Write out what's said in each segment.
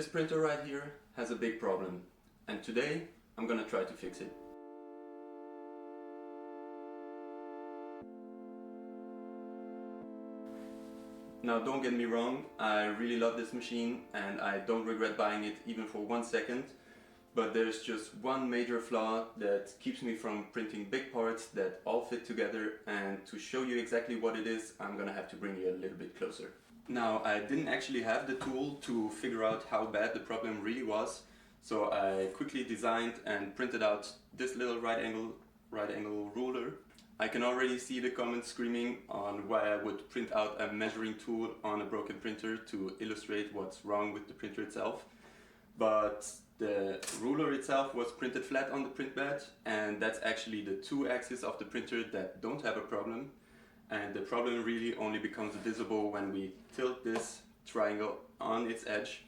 This printer right here has a big problem, and today I'm gonna try to fix it. Now don't get me wrong, I really love this machine and I don't regret buying it even for 1 second, but there's just one major flaw that keeps me from printing big parts that all fit together, and to show you exactly what it is, I'm gonna have to bring you a little bit closer. Now, I didn't actually have the tool to figure out how bad the problem really was, so I quickly designed and printed out this little right angle ruler. I can already see the comments screaming on why I would print out a measuring tool on a broken printer to illustrate what's wrong with the printer itself. But the ruler itself was printed flat on the print bed, and that's actually the two axes of the printer that don't have a problem. And the problem really only becomes visible when we tilt this triangle on its edge.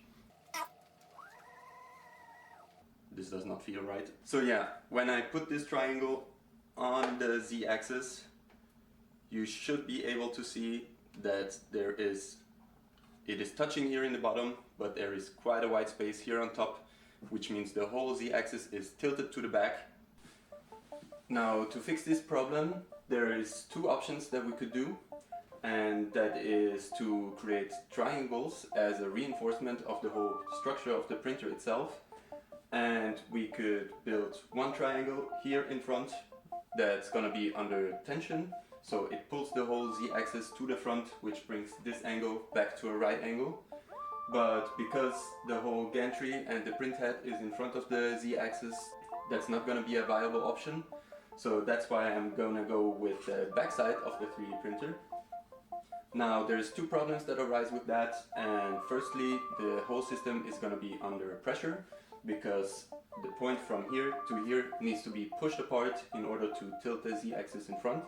This does not feel right. So yeah, when I put this triangle on the z-axis, you should be able to see that it is touching here in the bottom, but there is quite a wide space here on top, which means the whole z-axis is tilted to the back. Now, to fix this problem, there is two options that we could do, and that is to create triangles as a reinforcement of the whole structure of the printer itself. And we could build one triangle here in front that's gonna be under tension, so it pulls the whole z-axis to the front, which brings this angle back to a right angle. But because the whole gantry and the print head is in front of the z-axis, that's not gonna be a viable option. So that's why I'm gonna go with the backside of the 3D printer. Now, there's two problems that arise with that, and firstly, the whole system is gonna be under pressure, because the point from here to here needs to be pushed apart in order to tilt the z-axis in front.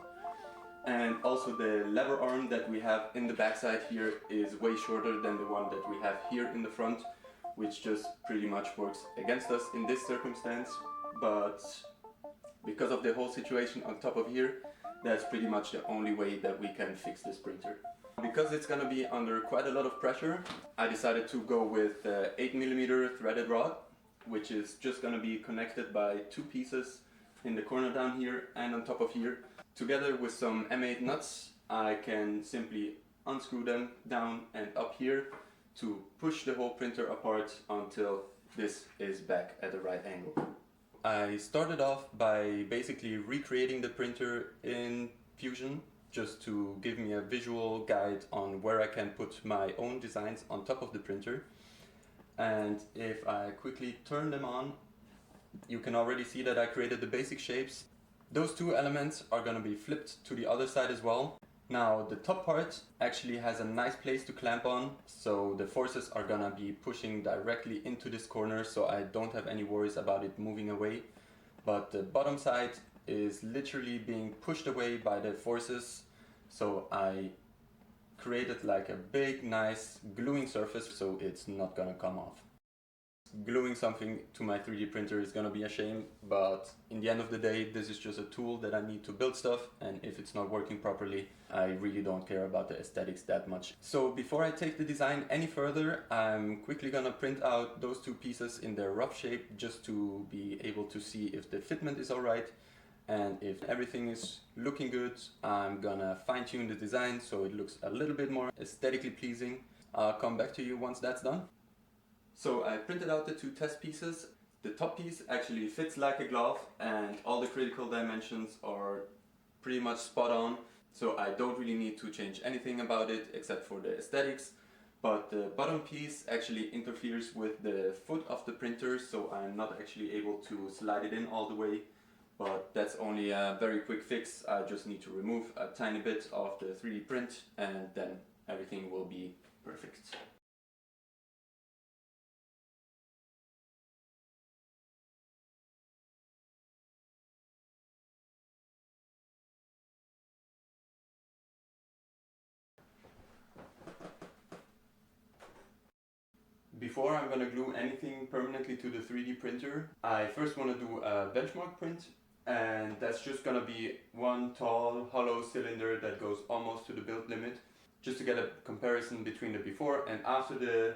And also the lever arm that we have in the backside here is way shorter than the one that we have here in the front, which just pretty much works against us in this circumstance. But because of the whole situation on top of here, that's pretty much the only way that we can fix this printer. Because it's gonna be under quite a lot of pressure, I decided to go with 8mm threaded rod, which is just gonna be connected by two pieces in the corner down here and on top of here. Together with some M8 nuts, I can simply unscrew them down and up here to push the whole printer apart until this is back at the right angle. I started off by basically recreating the printer in Fusion, just to give me a visual guide on where I can put my own designs on top of the printer. And if I quickly turn them on, you can already see that I created the basic shapes. Those two elements are going to be flipped to the other side as well. Now, the top part actually has a nice place to clamp on, so the forces are going to be pushing directly into this corner, so I don't have any worries about it moving away. But the bottom side is literally being pushed away by the forces, so I created like a big nice gluing surface so it's not gonna come off. Gluing something to my 3D printer is gonna be a shame, but in the end of the day, this is just a tool that I need to build stuff, and if it's not working properly, I really don't care about the aesthetics that much. So before I take the design any further, I'm quickly gonna print out those two pieces in their rough shape just to be able to see if the fitment is alright. And if everything is looking good, I'm gonna fine-tune the design so it looks a little bit more aesthetically pleasing. I'll come back to you once that's done. So I printed out the two test pieces. The top piece actually fits like a glove, and all the critical dimensions are pretty much spot on, so I don't really need to change anything about it except for the aesthetics. But the bottom piece actually interferes with the foot of the printer, so I'm not actually able to slide it in all the way. But that's only a very quick fix. I just need to remove a tiny bit of the 3D print, and then everything will be perfect. Before I'm gonna glue anything permanently to the 3D printer, I first want to do a benchmark print, and that's just gonna be one tall hollow cylinder that goes almost to the build limit, just to get a comparison between the before and after the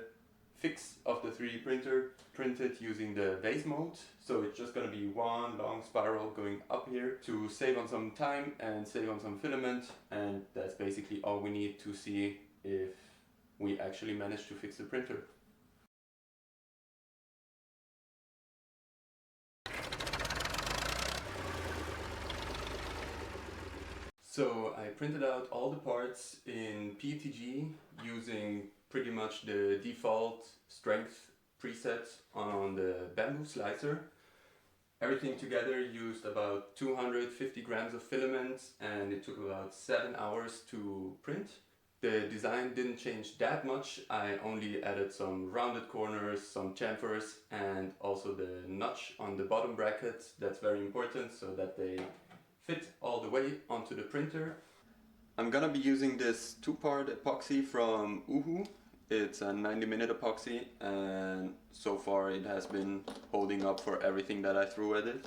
fix of the 3D printer printed using the theis mode. So it's just gonna be one long spiral going up here to save on some time and save on some filament, and that's basically all we need to see if we actually manage to fix the printer. So I printed out all the parts in PETG using pretty much the default strength preset on the Bambu slicer. Everything together used about 250 grams of filament, and it took about 7 hours to print. The design didn't change that much. I only added some rounded corners, some chamfers, and also the notch on the bottom bracket. That's very important so that they fit all the way onto the printer. I'm gonna be using this 2-part epoxy from Uhu. It's a 90-minute epoxy, and so far it has been holding up for everything that I threw at it.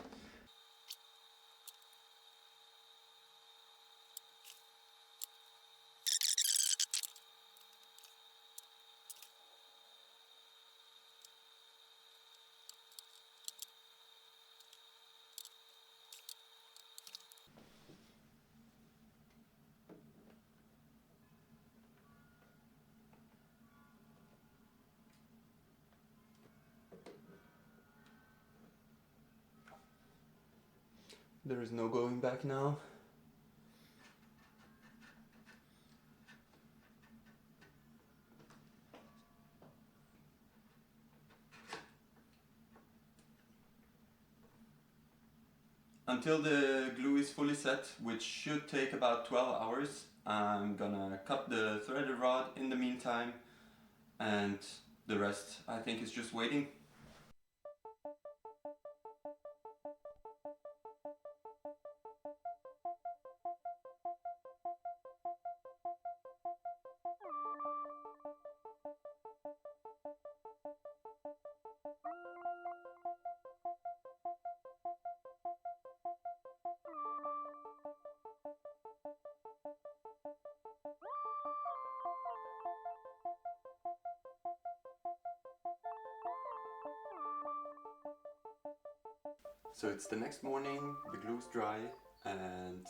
There is no going back now. Until the glue is fully set, which should take about 12 hours, I'm gonna cut the threaded rod in the meantime, and the rest I think is just waiting. So it's the next morning, the glue's dry, and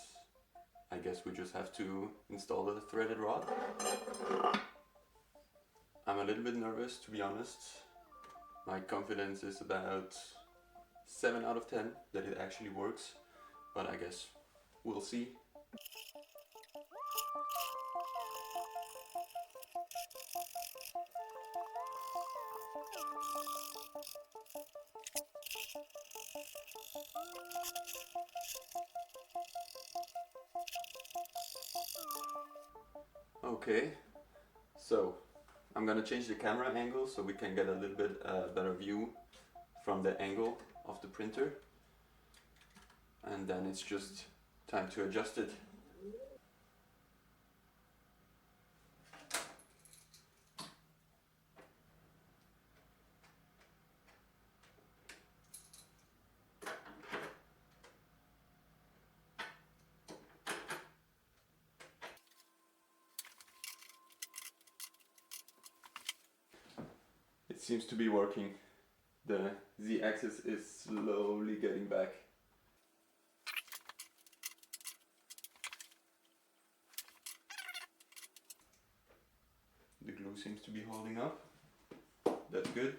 I guess we just have to install the threaded rod. I'm a little bit nervous, to be honest. My confidence is about 7 out of 10 that it actually works, but I guess we'll see. Okay, so I'm gonna change the camera angle so we can get a little bit better view from the angle of the printer, and then it's just time to adjust it. It seems to be working. The z-axis is slowly getting back. The glue seems to be holding up. That's good.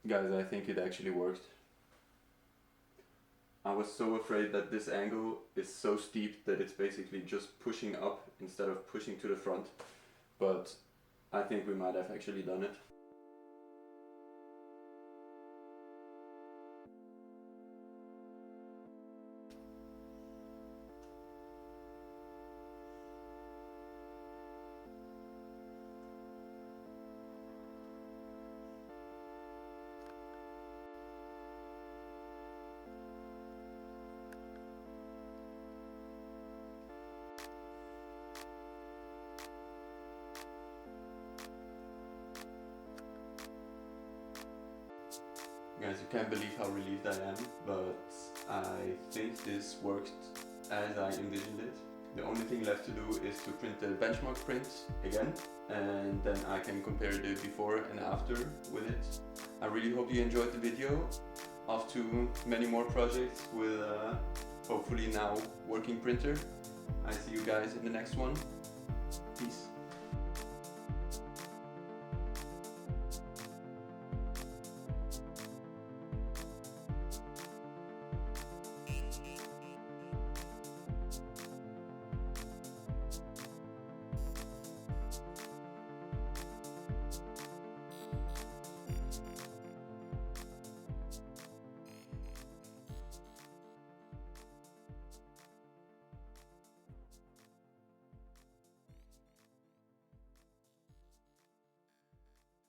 Guys, I think it actually worked. I was so afraid that this angle is so steep that it's basically just pushing up instead of pushing to the front, but I think we might have actually done it. Guys, you can't believe how relieved I am, but I think this worked as I envisioned it. The only thing left to do is to print the benchmark print again, and then I can compare the before and after with it. I really hope you enjoyed the video. Off to many more projects with hopefully now working printer. I see you guys in the next one. Peace.